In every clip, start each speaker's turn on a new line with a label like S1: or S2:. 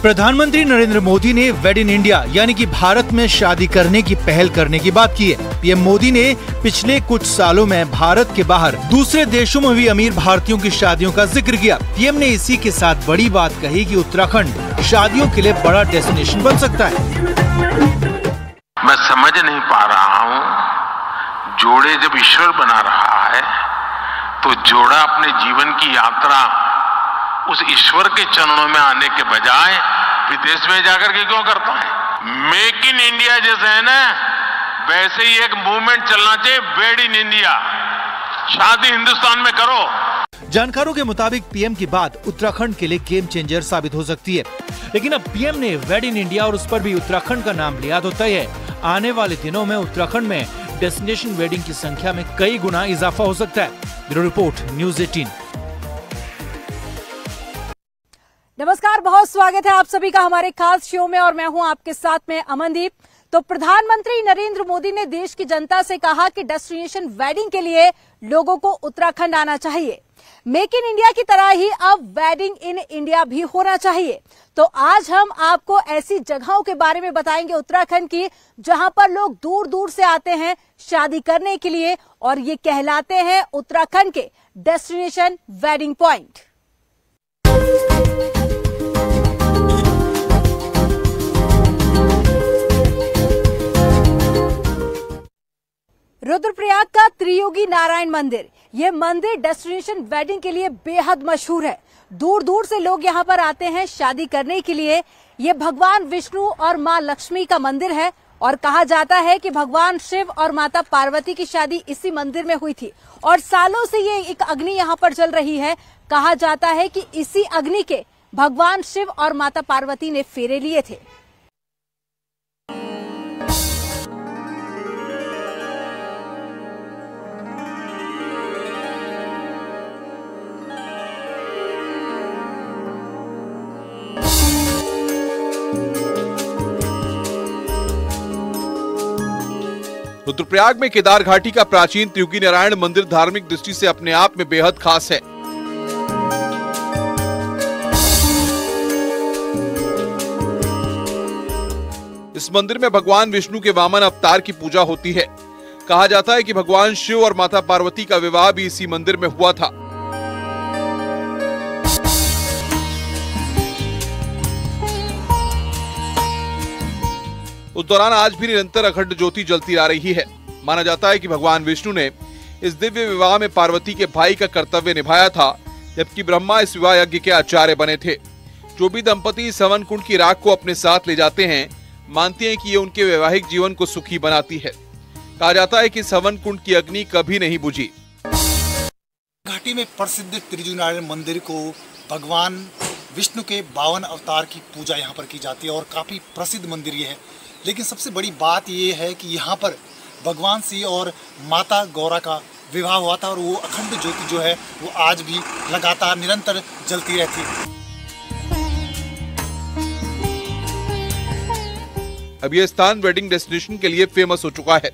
S1: प्रधानमंत्री नरेंद्र मोदी ने वेड in India यानी कि भारत में शादी करने की पहल करने की बात की है। पीएम मोदी ने पिछले कुछ सालों में भारत के बाहर दूसरे देशों में भी अमीर भारतीयों की शादियों का जिक्र किया। पीएम ने इसी के साथ बड़ी बात कही कि उत्तराखंड शादियों के लिए बड़ा डेस्टिनेशन बन सकता है।
S2: मैं समझ नहीं पा रहा हूँ, जोड़े जब ईश्वर बना रहा है तो जोड़ा अपने जीवन की यात्रा उस ईश्वर के चरणों में आने के बजाय विदेश में जाकर के क्यों करता है। मेक इन इंडिया जैसे है ना, वैसे ही एक मूवमेंट चलना चाहिए, वेड इन इंडिया, शादी हिंदुस्तान में करो।
S1: जानकारों के मुताबिक पीएम की बात उत्तराखंड के लिए गेम चेंजर साबित हो सकती है। लेकिन अब पीएम ने वेड इन इंडिया और उस पर भी उत्तराखंड का नाम लिया तो तय है, आने वाले दिनों में उत्तराखंड में डेस्टिनेशन वेडिंग की संख्या में कई गुना इजाफा हो सकता है। Bureau report, news 18।
S3: नमस्कार, बहुत स्वागत है आप सभी का हमारे खास शो में और मैं हूं आपके साथ में अमनदीप। तो प्रधानमंत्री नरेंद्र मोदी ने देश की जनता से कहा कि डेस्टिनेशन वेडिंग के लिए लोगों को उत्तराखंड आना चाहिए। मेक इन इंडिया की तरह ही अब वेडिंग इन इंडिया भी होना चाहिए। तो आज हम आपको ऐसी जगहों के बारे में बताएंगे उत्तराखंड की, जहां पर लोग दूर दूर से आते हैं शादी करने के लिए और ये कहलाते हैं उत्तराखंड के डेस्टिनेशन वेडिंग पॉइंट। रुद्रप्रयाग का त्रियोगी नारायण मंदिर, ये मंदिर डेस्टिनेशन वेडिंग के लिए बेहद मशहूर है। दूर दूर से लोग यहाँ पर आते हैं शादी करने के लिए। ये भगवान विष्णु और माँ लक्ष्मी का मंदिर है और कहा जाता है कि भगवान शिव और माता पार्वती की शादी इसी मंदिर में हुई थी और सालों से ये एक अग्नि यहाँ पर जल रही है। कहा जाता है कि इसी अग्नि के भगवान शिव और माता पार्वती ने फेरे लिए थे।
S4: रुद्रप्रयाग में केदार घाटी का प्राचीन त्रियोगी नारायण मंदिर धार्मिक दृष्टि से अपने आप में बेहद खास है। इस मंदिर में भगवान विष्णु के वामन अवतार की पूजा होती है। कहा जाता है कि भगवान शिव और माता पार्वती का विवाह भी इसी मंदिर में हुआ था। उस दौरान आज भी निरंतर अखंड ज्योति जलती आ रही है। माना जाता है कि भगवान विष्णु ने इस दिव्य विवाह में पार्वती के भाई का कर्तव्य निभाया था, जबकि ब्रह्मा इस विवाह यज्ञ के आचार्य बने थे। जो भी दंपति सवन कुंड की राख को अपने साथ ले जाते हैं, मानते हैं कि ये उनके वैवाहिक जीवन को सुखी बनाती है। कहा जाता है कि सवन कुंड की अग्नि कभी नहीं बुझी।
S5: घाटी में प्रसिद्ध त्रियोगी नारायण मंदिर को भगवान विष्णु के 52 अवतार की पूजा यहाँ पर की जाती है और काफी प्रसिद्ध मंदिर ये है। लेकिन सबसे बड़ी बात ये है कि यहाँ पर भगवान शिव और माता गौरा का विवाह हुआ था और वो अखंड ज्योति जो है वो आज भी लगातार निरंतर जलती रहती है।
S4: अब यह स्थान वेडिंग डेस्टिनेशन के लिए फेमस हो चुका है।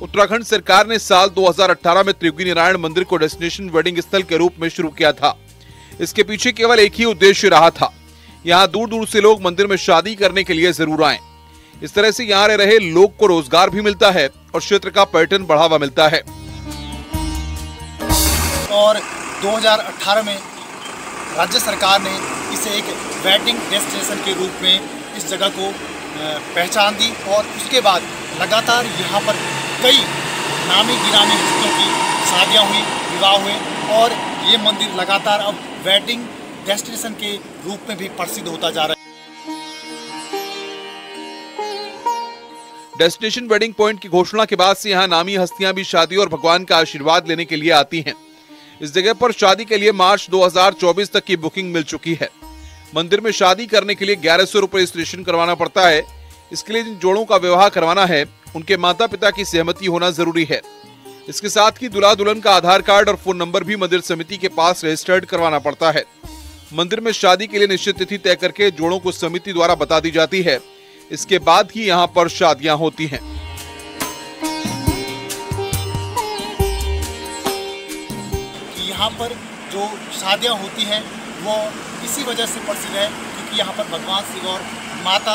S4: उत्तराखंड सरकार ने साल 2018 में त्रियोगी नारायण मंदिर को डेस्टिनेशन वेडिंग स्थल के रूप में शुरू किया था। इसके पीछे केवल एक ही उद्देश्य रहा था, यहाँ दूर दूर से लोग मंदिर में शादी करने के लिए जरूर आएं। इस तरह से यहाँ रह रहे लोग को रोजगार भी मिलता है और क्षेत्र का पर्यटन बढ़ावा मिलता है।
S5: और 2018 में राज्य सरकार ने इसे एक वेडिंग डेस्टिनेशन के रूप में इस जगह को पहचान दी और उसके बाद लगातार यहाँ पर कई नामी गिरामी हस्तियों की शादियाँ हुई, विवाह हुए और ये मंदिर लगातार अब वेडिंग डेस्टिनेशन के रूप में भी प्रसिद्ध होता जा रहा है।
S4: डेस्टिनेशन वेडिंग पॉइंट की घोषणा के बाद से यहाँ नामी हस्तियां भी शादी और भगवान का आशीर्वाद लेने के लिए आती हैं। इस जगह पर शादी के लिए मार्च 2024 तक की बुकिंग मिल चुकी है। मंदिर में शादी करने के लिए 1100 रुपए रजिस्ट्रेशन करवाना पड़ता है। इसके लिए जिन जोड़ों का विवाह करवाना है, उनके माता पिता की सहमति होना जरूरी है। इसके साथ ही दूल्हा दुल्हन का आधार कार्ड और फोन नंबर भी मंदिर समिति के पास रजिस्टर्ड करवाना पड़ता है। मंदिर में शादी के लिए निश्चित तिथि तय करके जोड़ों को समिति द्वारा बता दी जाती है। इसके बाद ही यहाँ पर शादियां होती हैं।
S5: यहाँ पर जो शादियाँ होती हैं वो इसी वजह से प्रसिद्ध है क्योंकि यहाँ पर भगवान शिव और माता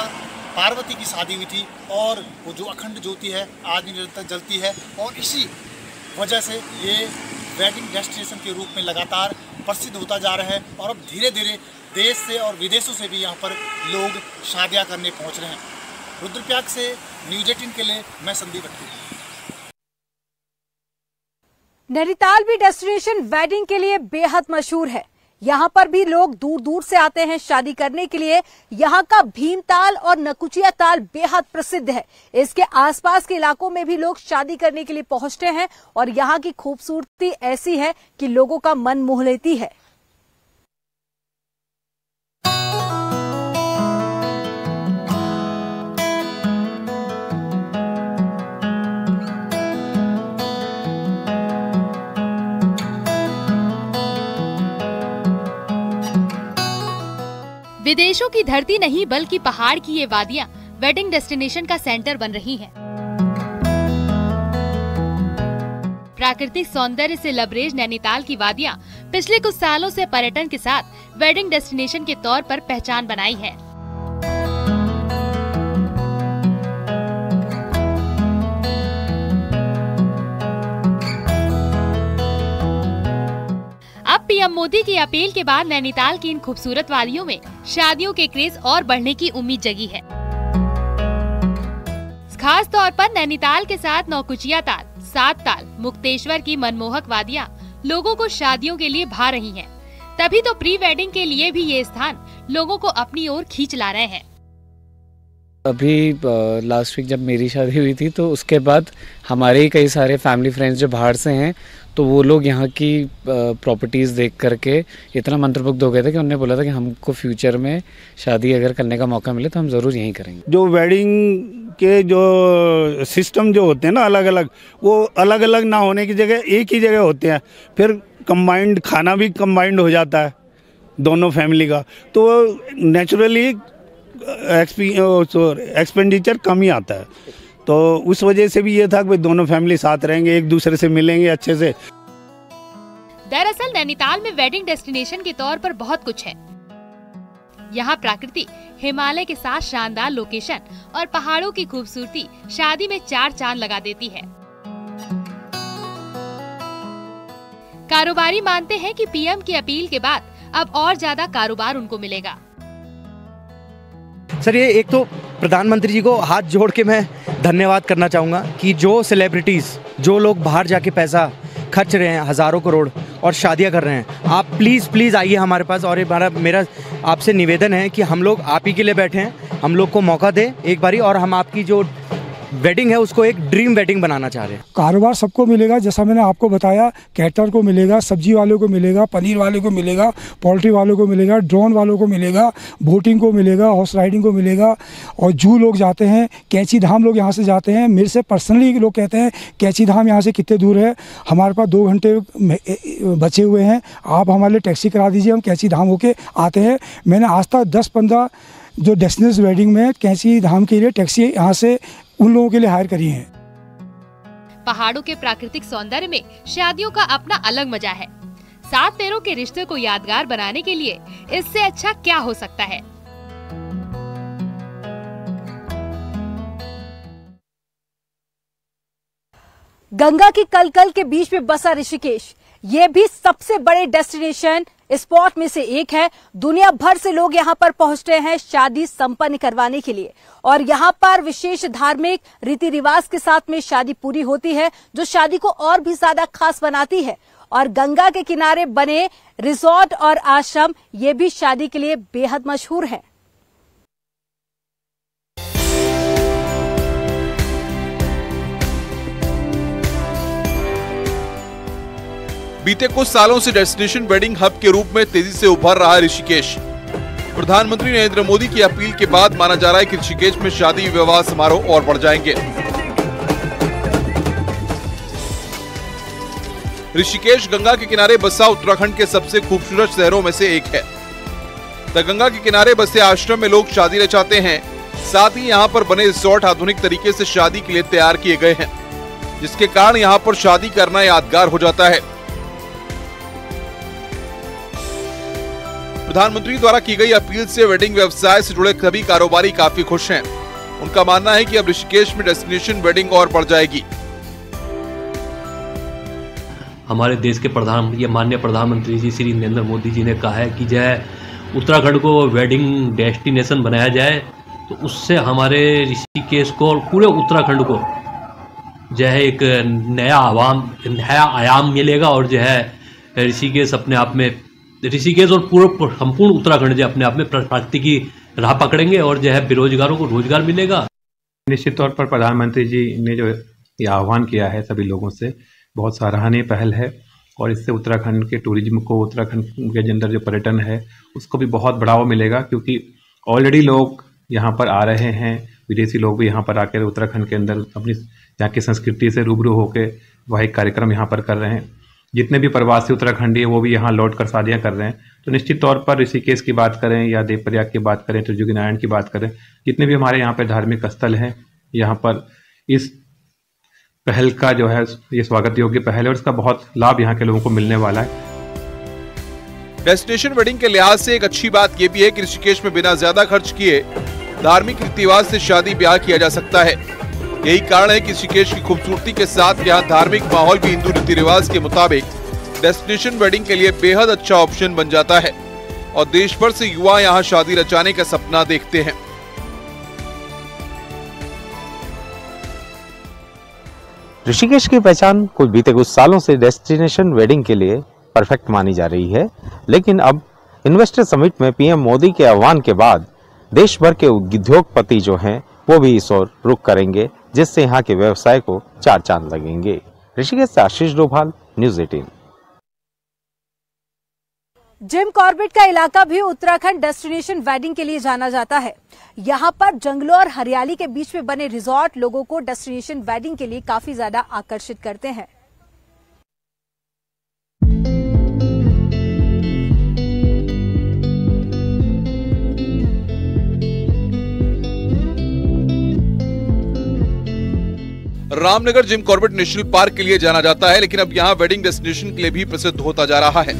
S5: पार्वती की शादी हुई थी और वो जो अखंड ज्योति है आज भी निरंतर जलती है और इसी वजह से ये वेडिंग डेस्टिनेशन के रूप में लगातार प्रसिद्ध होता जा रहा है और अब धीरे धीरे देश से और विदेशों से भी यहाँ पर लोग शादियाँ करने पहुँच रहे हैं। रुद्रप्रयाग से न्यूज़ 18 के लिए मैं संदीप भट्टी।
S3: नैनीताल भी डेस्टिनेशन वेडिंग के लिए बेहद मशहूर है। यहाँ पर भी लोग दूर दूर से आते हैं शादी करने के लिए। यहाँ का भीमताल और नकुचिया ताल बेहद प्रसिद्ध है। इसके आसपास के इलाकों में भी लोग शादी करने के लिए पहुंचते हैं और यहाँ की खूबसूरती ऐसी है कि लोगों का मन मोह लेती है।
S6: विदेशों की धरती नहीं बल्कि पहाड़ की ये वादियां वेडिंग डेस्टिनेशन का सेंटर बन रही हैं। प्राकृतिक सौंदर्य से लबरेज नैनीताल की वादियां पिछले कुछ सालों से पर्यटन के साथ वेडिंग डेस्टिनेशन के तौर पर पहचान बनाई है। अब पीएम मोदी की अपील के बाद नैनीताल की इन खूबसूरत वादियों में शादियों के क्रेज और बढ़ने की उम्मीद जगी है। खास तौर पर नैनीताल के साथ नौकुचिया ताल, सात ताल, मुक्तेश्वर की मनमोहक वादियां लोगों को शादियों के लिए भा रही हैं। तभी तो प्री वेडिंग के लिए भी ये स्थान लोगों को अपनी ओर खींच ला रहे हैं।
S7: अभी लास्ट वीक जब मेरी शादी हुई थी तो उसके बाद हमारे ही कई सारे फैमिली फ्रेंड्स जो बाहर से हैं तो वो लोग यहाँ की प्रॉपर्टीज़ देख करके इतना मंत्रमुग्ध हो गए थे कि उन्होंने बोला था कि हमको फ्यूचर में शादी अगर करने का मौका मिले तो हम ज़रूर यहीं करेंगे।
S8: जो वेडिंग के जो सिस्टम जो होते हैं ना अलग अलग, वो अलग अलग ना होने की जगह एक ही जगह होते हैं। फिर कंबाइंड खाना भी कंबाइंड हो जाता है दोनों फैमिली का, तो नेचुरली एक्सपेंडिचर कम ही आता है। तो उस वजह से भी ये था कि दोनों फैमिली साथ रहेंगे, एक दूसरे से मिलेंगे अच्छे से।
S6: दरअसल नैनीताल में वेडिंग डेस्टिनेशन के तौर पर बहुत कुछ है। यहाँ प्रकृति, हिमालय के साथ शानदार लोकेशन और पहाड़ों की खूबसूरती शादी में चार चांद लगा देती है। कारोबारी मानते हैं कि पीएम की अपील के बाद अब और ज्यादा कारोबार उनको मिलेगा।
S9: सर, ये एक तो प्रधानमंत्री जी को हाथ जोड़ के मैं धन्यवाद करना चाहूँगा कि जो सेलिब्रिटीज़, जो लोग बाहर जाके पैसा खर्च रहे हैं हज़ारों करोड़ और शादियाँ कर रहे हैं, आप प्लीज़ आइए हमारे पास। और मेरा आपसे निवेदन है कि हम लोग आप ही के लिए बैठे हैं, हम लोग को मौका दें एक बारी और हम आपकी जो वेडिंग है उसको एक ड्रीम वेडिंग बनाना चाह रहे हैं।
S10: कारोबार सबको मिलेगा, जैसा मैंने आपको बताया, कैटर को मिलेगा, सब्जी वालों को मिलेगा, पनीर वाले को मिलेगा, पोल्ट्री वालों को मिलेगा, ड्रोन वालों को मिलेगा, बोटिंग को मिलेगा, हॉर्स राइडिंग को मिलेगा। और जू लोग जाते हैं, कैंची धाम लोग यहाँ से जाते हैं। मेरे से पर्सनली लोग कहते हैं कैंची धाम यहाँ से कितने दूर है, हमारे पास 2 घंटे बचे हुए हैं, आप हमारे लिए टैक्सी करा दीजिए, हम कैंची धाम होके आते हैं। मैंने आज तक 10-15 जो डेस्टिनेशन वेडिंग में कैंची धाम के लिए टैक्सी यहाँ से उन लोगों के लिए हायर करी है।
S6: पहाड़ों के प्राकृतिक सौंदर्य में शादियों का अपना अलग मजा है। 7 पैरों के रिश्ते को यादगार बनाने के लिए इससे अच्छा क्या हो सकता है।
S3: गंगा की कलकल के बीच में बसा ऋषिकेश, ये भी सबसे बड़े डेस्टिनेशन स्पॉट में से एक है। दुनिया भर से लोग यहाँ पर पहुंचते हैं शादी संपन्न करवाने के लिए और यहाँ पर विशेष धार्मिक रीति रिवाज के साथ में शादी पूरी होती है, जो शादी को और भी ज्यादा खास बनाती है। और गंगा के किनारे बने रिजॉर्ट और आश्रम ये भी शादी के लिए बेहद मशहूर है।
S4: बीते कुछ सालों से डेस्टिनेशन वेडिंग हब के रूप में तेजी से उभर रहा है ऋषिकेश। प्रधानमंत्री नरेंद्र मोदी की अपील के बाद माना जा रहा है कि ऋषिकेश में शादी विवाह समारोह और बढ़ जाएंगे। ऋषिकेश गंगा के किनारे बसा उत्तराखंड के सबसे खूबसूरत शहरों में से एक है। गंगा के किनारे बसे आश्रम में लोग शादी रचाते हैं। साथ ही यहाँ पर बने रिसोर्ट आधुनिक तरीके से शादी के लिए तैयार किए गए हैं, जिसके कारण यहाँ पर शादी करना यादगार हो जाता है। प्रधानमंत्री द्वारा की गई अपील से वेडिंग व्यवसाय से जुड़े सभी कारोबारी काफी खुश हैं। उनका मानना है कि अब ऋषिकेश में डेस्टिनेशन वेडिंग और बढ़ जाएगी।
S11: हमारे देश के माननीय प्रधानमंत्री जी श्री नरेंद्र मोदी जी ने कहा है कि जो है उत्तराखंड को वेडिंग डेस्टिनेशन बनाया जाए, तो उससे हमारे ऋषिकेश को और पूरे उत्तराखंड को जो है एक नया आयाम मिलेगा और जो है ऋषिकेश अपने आप में, ऋषिकेश और पूरे संपूर्ण उत्तराखंड जो अपने आप में प्रगति की राह पकड़ेंगे और जो है बेरोजगारों को रोजगार मिलेगा।
S12: निश्चित तौर पर प्रधानमंत्री जी ने जो ये आह्वान किया है सभी लोगों से, बहुत सराहनीय पहल है और इससे उत्तराखंड के टूरिज्म को, उत्तराखंड के अंदर जो पर्यटन है उसको भी बहुत बढ़ावा मिलेगा, क्योंकि ऑलरेडी लोग यहाँ पर आ रहे हैं, विदेशी लोग भी यहाँ पर आकर उत्तराखंड के अंदर अपनी यहाँ की संस्कृति से रूबरू होकर वह एक कार्यक्रम यहाँ पर कर रहे हैं। जितने भी प्रवासी उत्तराखंडी है वो भी यहाँ लौट कर शादियाँ कर रहे हैं। तो निश्चित तौर पर ऋषिकेश की बात करें या देवप्रयाग की बात करें, त्रिजुगीनारायण की बात करें, जितने भी हमारे यहाँ पर धार्मिक स्थल हैं, यहाँ पर इस पहल का जो है ये स्वागत योग्य पहल है और इसका बहुत लाभ यहाँ के लोगों को मिलने वाला है।
S4: डेस्टिनेशन वेडिंग के लिहाज से एक अच्छी बात यह भी है कि ऋषिकेश में बिना ज्यादा खर्च किए धार्मिक रीति रिवाज से शादी ब्याह किया जा सकता है। यही कारण है कि ऋषिकेश की खूबसूरती के साथ यहाँ धार्मिक माहौल भी हिंदू रीति रिवाज के मुताबिक डेस्टिनेशन वेडिंग के लिए बेहद अच्छा ऑप्शन बन जाता है और देश भर से युवा यहाँ शादी रचाने का सपना देखते हैं।
S13: ऋषिकेश की पहचान कुछ बीते कुछ सालों से डेस्टिनेशन वेडिंग के लिए परफेक्ट मानी जा रही है, लेकिन अब इन्वेस्टर समिट में पीएम मोदी के आह्वान के बाद देश भर के उद्योगपति जो हैं वो भी इस ओर रुख करेंगे, जिससे यहाँ के व्यवसाय को चार चांद लगेंगे। ऋषिकेश से आशीष डोभाल, न्यूज़ 18।
S3: जिम कॉर्बेट का इलाका भी उत्तराखंड डेस्टिनेशन वेडिंग के लिए जाना जाता है। यहाँ पर जंगलों और हरियाली के बीच में बने रिजॉर्ट लोगों को डेस्टिनेशन वेडिंग के लिए काफी ज्यादा आकर्षित करते हैं।
S4: Ramnagar Jim Corbett national park के लिए जाना जाता है, लेकिन अब यहाँ वेडिंग डेस्टिनेशन के लिए भी प्रसिद्ध होता जा रहा है।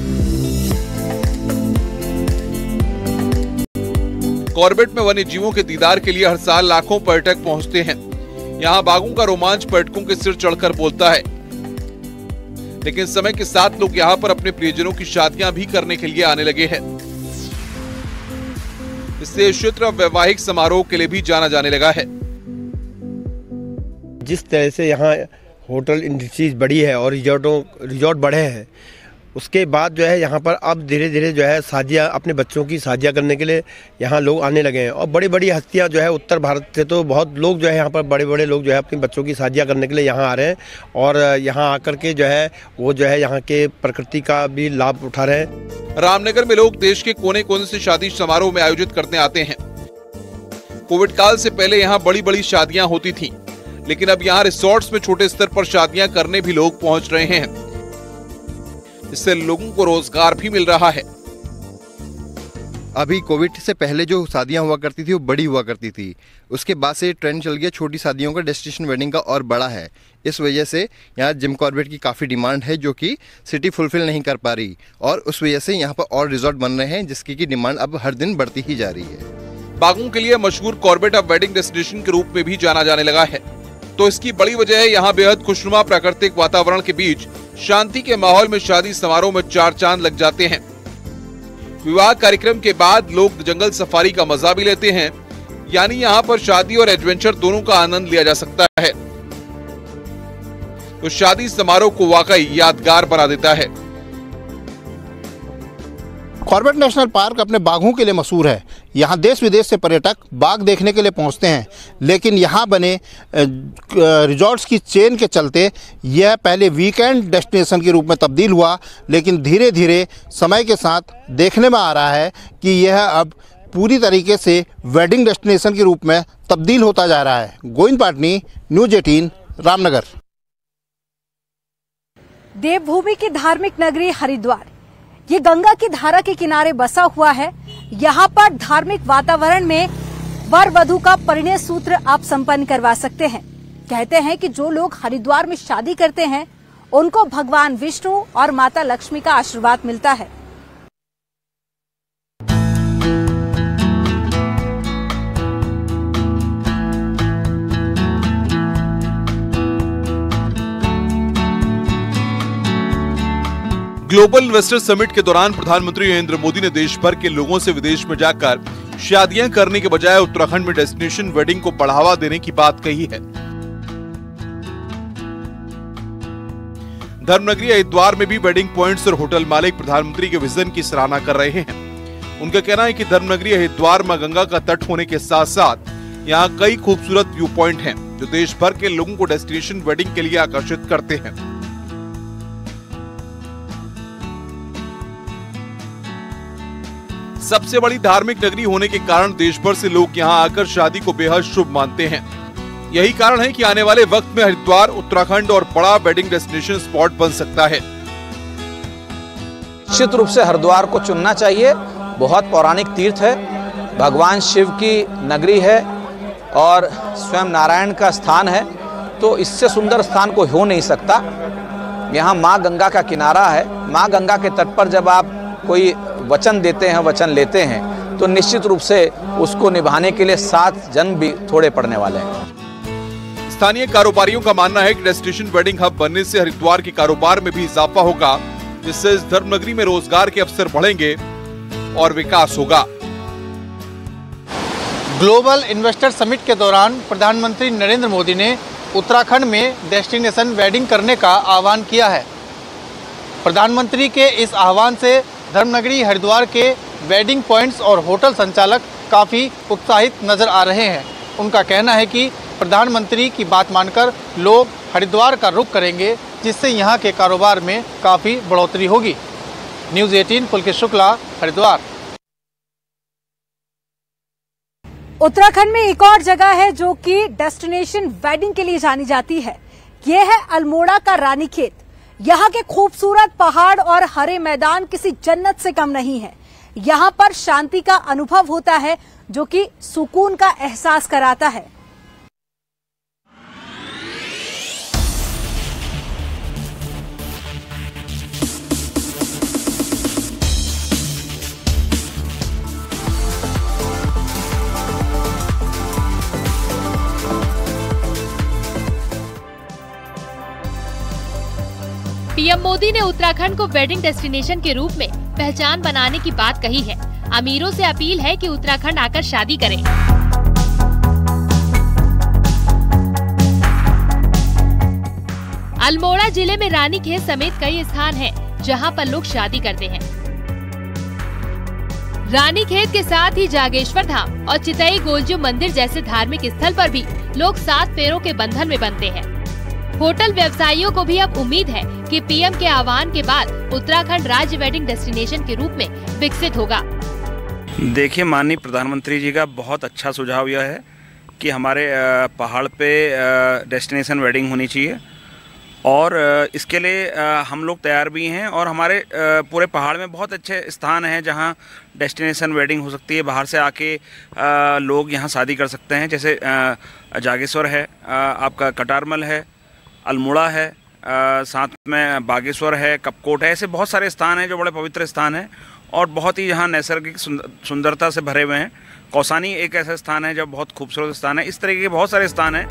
S4: कॉर्बेट में वन्य जीवों के दीदार के लिए हर साल लाखों पर्यटक पहुंचते हैं। यहाँ बाघों का रोमांच पर्यटकों के सिर चढ़कर बोलता है, लेकिन समय के साथ लोग यहाँ पर अपने प्रियजनों की शादियां भी करने के लिए आने लगे हैं। इससे क्षेत्र वैवाहिक समारोह के लिए भी जाना जाने लगा है।
S14: जिस तरह से यहाँ होटल इंडस्ट्रीज बढ़ी है और रिजॉर्ट बढ़े हैं, उसके बाद जो है यहाँ पर अब धीरे धीरे जो है शादियाँ, अपने बच्चों की शादियाँ करने के लिए यहाँ लोग आने लगे हैं। और बड़ी बड़ी हस्तियाँ जो है उत्तर भारत से तो बहुत लोग जो है यहाँ पर बड़े बड़े लोग जो है अपने बच्चों की शादियाँ करने के लिए यहाँ आ रहे हैं और यहाँ आकर के जो है वो जो है यहाँ के प्रकृति का भी लाभ उठा रहे हैं।
S4: रामनगर में लोग देश के कोने कोने से शादी समारोह में आयोजित करने आते हैं। कोविड काल से पहले यहाँ बड़ी बड़ी शादियाँ होती थी, लेकिन अब यहाँ रिसोर्ट्स में छोटे स्तर पर शादियां करने भी लोग पहुंच रहे हैं। इससे लोगों को रोजगार भी मिल रहा है।
S15: अभी कोविड से पहले जो शादियां हुआ करती थी वो बड़ी हुआ करती थी, उसके बाद से ट्रेंड चल गया छोटी शादियों का, डेस्टिनेशन वेडिंग का और बड़ा है। इस वजह से यहाँ जिम कॉर्बेट की काफ़ी डिमांड है जो कि सिटी फुलफिल नहीं कर पा रही और उस वजह से यहाँ पर और रिजॉर्ट बन रहे हैं जिसकी की डिमांड अब हर दिन बढ़ती ही जा रही है।
S4: बाघों के लिए मशहूर कॉर्बेट अब वेडिंग डेस्टिनेशन के रूप में भी जाना जाने लगा है, तो इसकी बड़ी वजह है यहाँ बेहद खुशनुमा प्राकृतिक वातावरण के बीच शांति के माहौल में शादी समारोह में चार चांद लग जाते हैं। विवाह कार्यक्रम के बाद लोग जंगल सफारी का मजा भी लेते हैं, यानी यहाँ पर शादी और एडवेंचर दोनों का आनंद लिया जा सकता है, तो शादी समारोह को वाकई यादगार बना देता है।
S16: कॉर्बेट नेशनल पार्क अपने बाघों के लिए मशहूर है। यहाँ देश विदेश से पर्यटक बाघ देखने के लिए पहुँचते हैं, लेकिन यहाँ बने रिजॉर्ट्स की चेन के चलते यह पहले वीकेंड डेस्टिनेशन के रूप में तब्दील हुआ, लेकिन धीरे धीरे समय के साथ देखने में आ रहा है कि यह अब पूरी तरीके से वेडिंग डेस्टिनेशन के रूप में तब्दील होता जा रहा है। गोविंद पाटनी, न्यूज़ 18, रामनगर।
S3: देवभूमि की धार्मिक नगरी हरिद्वार, ये गंगा की धारा के किनारे बसा हुआ है। यहाँ पर धार्मिक वातावरण में वर वधू का परिणय सूत्र आप संपन्न करवा सकते हैं। कहते हैं कि जो लोग हरिद्वार में शादी करते हैं उनको भगवान विष्णु और माता लक्ष्मी का आशीर्वाद मिलता है।
S4: ग्लोबल इन्वेस्टर समिट के दौरान प्रधानमंत्री नरेंद्र मोदी ने देश भर के लोगों से विदेश में जाकर शादियां करने के बजाय उत्तराखंड में डेस्टिनेशन वेडिंग को बढ़ावा देने की बात कही है। धर्मनगरी हरिद्वार में भी वेडिंग पॉइंट्स और होटल मालिक प्रधानमंत्री के विजन की सराहना कर रहे हैं। उनका कहना है कि धर्मनगरी हरिद्वार मां गंगा का तट होने के साथ साथ यहाँ कई खूबसूरत व्यू पॉइंट हैं, जो देश भर के लोगों को डेस्टिनेशन वेडिंग के लिए आकर्षित करते हैं। सबसे बड़ी धार्मिक नगरी होने के कारण देश भर से लोग यहाँ आकर शादी को बेहद शुभ मानते हैं। यही कारण है कि आने वाले वक्त में हरिद्वार उत्तराखंड और बड़ा वेडिंग डेस्टिनेशन स्पॉट बन सकता है।
S17: निश्चित रूप से हरिद्वार को चुनना चाहिए। बहुत पौराणिक तीर्थ है, भगवान शिव की नगरी है और स्वयं नारायण का स्थान है, तो इससे सुंदर स्थान को हो नहीं सकता। यहाँ माँ गंगा का किनारा है। माँ गंगा के तट पर जब आप कोई वचन देते हैं, वचन लेते हैं, तो निश्चित रूप से उसको निभाने के लिए 7 जन्म भी थोड़े पड़ने वाले हैं।
S4: स्थानीय कारोबारियों का मानना है कि डेस्टिनेशन वेडिंग हब बनने से हरिद्वार के कारोबार में भी इजाफा होगा, जिससे इस धर्मनगरी में रोजगार के अवसर बढ़ेंगे और विकास होगा।
S5: ग्लोबल इन्वेस्टर समिट के दौरान प्रधानमंत्री नरेंद्र मोदी ने उत्तराखंड में डेस्टिनेशन वेडिंग करने का आह्वान किया है। प्रधानमंत्री के इस आह्वान से धर्मनगरी हरिद्वार के वेडिंग पॉइंट्स और होटल संचालक काफ़ी उत्साहित नजर आ रहे हैं। उनका कहना है कि प्रधानमंत्री की बात मानकर लोग हरिद्वार का रुख करेंगे, जिससे यहाँ के कारोबार में काफ़ी बढ़ोतरी होगी। न्यूज़ 18 पुलकेश शुक्ला, हरिद्वार।
S3: उत्तराखंड में एक और जगह है जो कि डेस्टिनेशन वेडिंग के लिए जानी जाती है। ये है अल्मोड़ा का रानीखेत। यहाँ के खूबसूरत पहाड़ और हरे मैदान किसी जन्नत से कम नहीं है। यहाँ पर शांति का अनुभव होता है, जो कि सुकून का एहसास कराता है।
S6: पीएम मोदी ने उत्तराखंड को वेडिंग डेस्टिनेशन के रूप में पहचान बनाने की बात कही है। अमीरों से अपील है कि उत्तराखंड आकर शादी करें। अल्मोड़ा जिले में रानीखेत समेत कई स्थान हैं, जहां पर लोग शादी करते हैं। रानीखेत के साथ ही जागेश्वर धाम और चितई गोलजू मंदिर जैसे धार्मिक स्थल पर भी लोग 7 फेरों के बंधन में बंधते हैं। होटल व्यवसायियों को भी अब उम्मीद है कि पीएम के आह्वान के बाद उत्तराखंड राज्य वेडिंग डेस्टिनेशन के रूप में विकसित होगा।
S18: देखिए, माननीय प्रधानमंत्री जी का बहुत अच्छा सुझाव यह है कि हमारे पहाड़ पे डेस्टिनेशन वेडिंग होनी चाहिए और इसके लिए हम लोग तैयार भी हैं और हमारे पूरे पहाड़ में बहुत अच्छे स्थान हैं जहां डेस्टिनेशन वेडिंग हो सकती है। बाहर से आके लोग यहां शादी कर सकते हैं, जैसे जागेश्वर है, आपका कटारमल है, अल्मोड़ा है, साथ में बागेश्वर है, कपकोट है। ऐसे बहुत सारे स्थान हैं जो बड़े पवित्र स्थान हैं और बहुत ही यहाँ नैसर्गिक सुंदरता से भरे हुए हैं। कौसानी एक ऐसा स्थान है जो बहुत खूबसूरत स्थान है। इस तरीके के बहुत सारे स्थान हैं।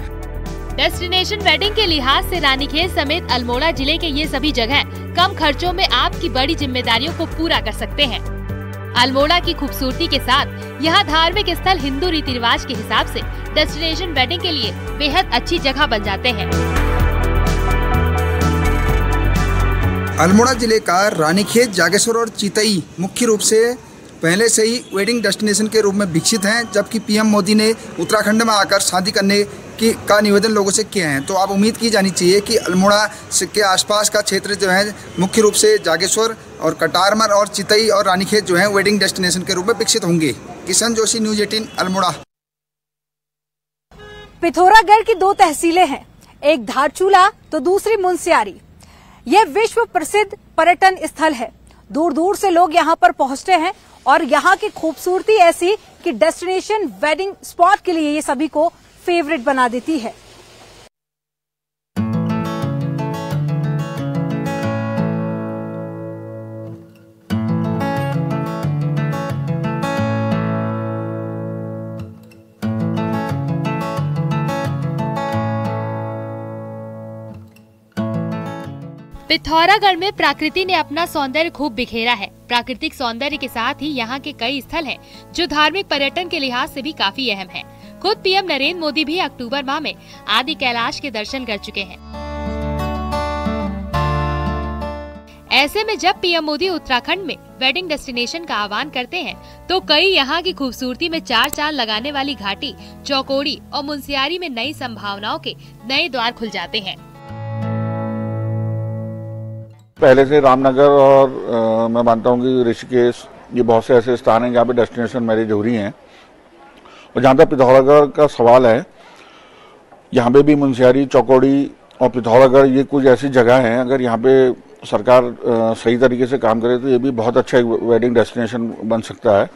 S6: डेस्टिनेशन वेडिंग के लिहाज से रानीखेत समेत अल्मोड़ा जिले के ये सभी जगह कम खर्चों में आपकी बड़ी जिम्मेदारियों को पूरा कर सकते हैं। अल्मोड़ा की खूबसूरती के साथ यहाँ धार्मिक स्थल हिंदू रीति रिवाज के हिसाब से डेस्टिनेशन वेडिंग के लिए बेहद अच्छी जगह बन जाते हैं।
S19: अल्मोड़ा जिले का रानीखेत, जागेश्वर और चितई मुख्य रूप से पहले से ही वेडिंग डेस्टिनेशन के रूप में विकसित हैं, जबकि पीएम मोदी ने उत्तराखंड में आकर शादी करने का निवेदन लोगों से किया है। तो आप उम्मीद की जानी चाहिए कि अल्मोड़ा के आसपास का क्षेत्र जो है मुख्य रूप से जागेश्वर और कटारमल और चितई और रानीखेत जो है वेडिंग डेस्टिनेशन के रूप में विकसित होंगे। किशन जोशी, न्यूज़ 18 अल्मोड़ा।
S3: पिथौरागढ़ की 2 तहसीलें हैं, एक धारचूला तो दूसरी मुनस्यारी। यह विश्व प्रसिद्ध पर्यटन स्थल है। दूर दूर से लोग यहाँ पर पहुंचते हैं और यहाँ की खूबसूरती ऐसी कि डेस्टिनेशन वेडिंग स्पॉट के लिए ये सभी को फेवरेट बना देती है।
S6: पिथौरागढ़ में प्रकृति ने अपना सौंदर्य खूब बिखेरा है। प्राकृतिक सौंदर्य के साथ ही यहाँ के कई स्थल हैं, जो धार्मिक पर्यटन के लिहाज से भी काफी अहम हैं। खुद पीएम नरेंद्र मोदी भी अक्टूबर माह में आदि कैलाश के दर्शन कर चुके हैं। ऐसे में जब पीएम मोदी उत्तराखंड में वेडिंग डेस्टिनेशन का आह्वान करते हैं, तो कई यहाँ की खूबसूरती में चार चांद लगाने वाली घाटी, चौकोड़ी और मुनस्यारी में नई संभावनाओं के नए द्वार खुल जाते हैं।
S20: पहले से रामनगर और मैं मानता हूँ कि ऋषिकेश, ये बहुत से ऐसे स्थान हैं जहाँ पे डेस्टिनेशन मैरिज हो रही हैं। और जहाँ तक पिथौरागढ़ का सवाल है, यहाँ पे भी मुनस्यारी, चौकोड़ी और पिथौरागढ़, ये कुछ ऐसी जगह हैं, अगर यहाँ पे सरकार सही तरीके से काम करे तो ये भी बहुत अच्छा एक वेडिंग डेस्टिनेशन बन सकता है।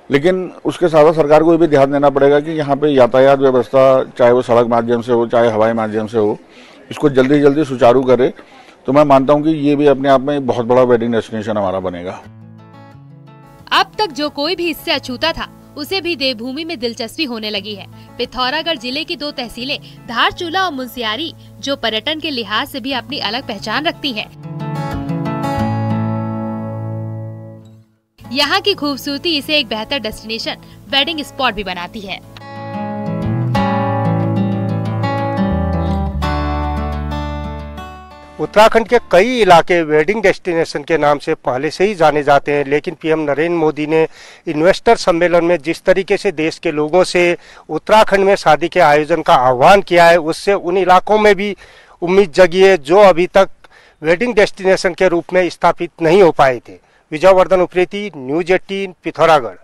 S20: लेकिन उसके साथ सरकार को ये भी ध्यान देना पड़ेगा कि यहाँ पे यातायात व्यवस्था, चाहे वो सड़क माध्यम से हो चाहे हवाई माध्यम से हो, इसको जल्दी से जल्दी सुचारू करे। तो मैं मानता हूँ कि ये भी अपने आप में एक बहुत बड़ा वेडिंग डेस्टिनेशन हमारा बनेगा।
S6: अब तक जो कोई भी इससे अछूता था, उसे भी देवभूमि में दिलचस्पी होने लगी है। पिथौरागढ़ जिले की दो तहसीलें धारचूला और मुनस्यारी, जो पर्यटन के लिहाज से भी अपनी अलग पहचान रखती हैं। यहाँ की खूबसूरती इसे एक बेहतर डेस्टिनेशन वेडिंग स्पॉट भी बनाती है।
S21: उत्तराखंड के कई इलाके वेडिंग डेस्टिनेशन के नाम से पहले से ही जाने जाते हैं, लेकिन पीएम नरेंद्र मोदी ने इन्वेस्टर सम्मेलन में जिस तरीके से देश के लोगों से उत्तराखंड में शादी के आयोजन का आह्वान किया है, उससे उन इलाकों में भी उम्मीद जगी है जो अभी तक वेडिंग डेस्टिनेशन के रूप में स्थापित नहीं हो पाए थे। विजयवर्धन उप्रेती, न्यूज 18, पिथौरागढ़।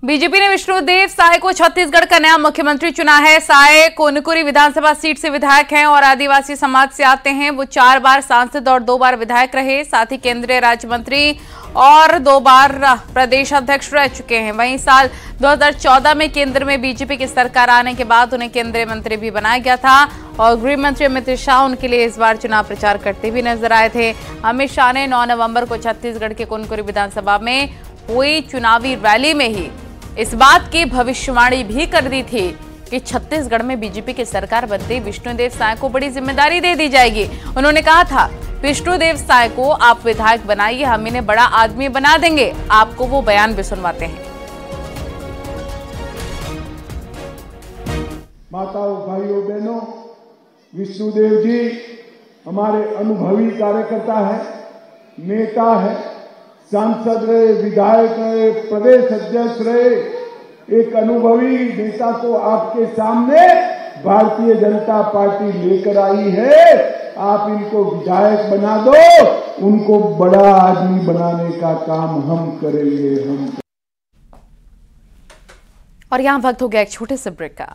S22: बीजेपी ने विष्णुदेव साय को छत्तीसगढ़ का नया मुख्यमंत्री चुना है। साय कोनकुरी विधानसभा सीट से विधायक हैं और आदिवासी समाज से आते हैं। वो 4 बार सांसद और 2 बार विधायक रहे, साथ ही केंद्रीय राज्य मंत्री और 2 बार प्रदेश अध्यक्ष रह चुके हैं। वहीं साल 2014 में केंद्र में बीजेपी की सरकार आने के बाद उन्हें केंद्रीय मंत्री भी बनाया गया था और गृह मंत्री अमित शाह उनके लिए इस बार चुनाव प्रचार करते भी नजर आए थे। अमित शाह ने 9 नवंबर को छत्तीसगढ़ के कोनकुरी विधानसभा में हुई चुनावी रैली में ही इस बात की भविष्यवाणी भी कर दी थी कि छत्तीसगढ़ में बीजेपी की सरकार बनते ही विष्णुदेव साय को बड़ी जिम्मेदारी दे दी जाएगी। उन्होंने कहा था, विष्णुदेव साय को आप विधायक बनाइए, हम इन्हें बड़ा आदमी बना देंगे। आपको वो बयान भी सुनवाते हैं।
S23: माताओं, भाइयों, बहनों, विष्णुदेव जी हमारे अनुभवी कार्यकर्ता है, नेता है, सांसद रहे, विधायक रहे, प्रदेश अध्यक्ष रहे। एक अनुभवी नेता को आपके सामने भारतीय जनता पार्टी लेकर आई है। आप इनको विधायक बना दो, उनको बड़ा आदमी बनाने का काम हम करेंगे। हम।
S22: और यहाँ वक्त हो गया एक छोटे से ब्रेक का।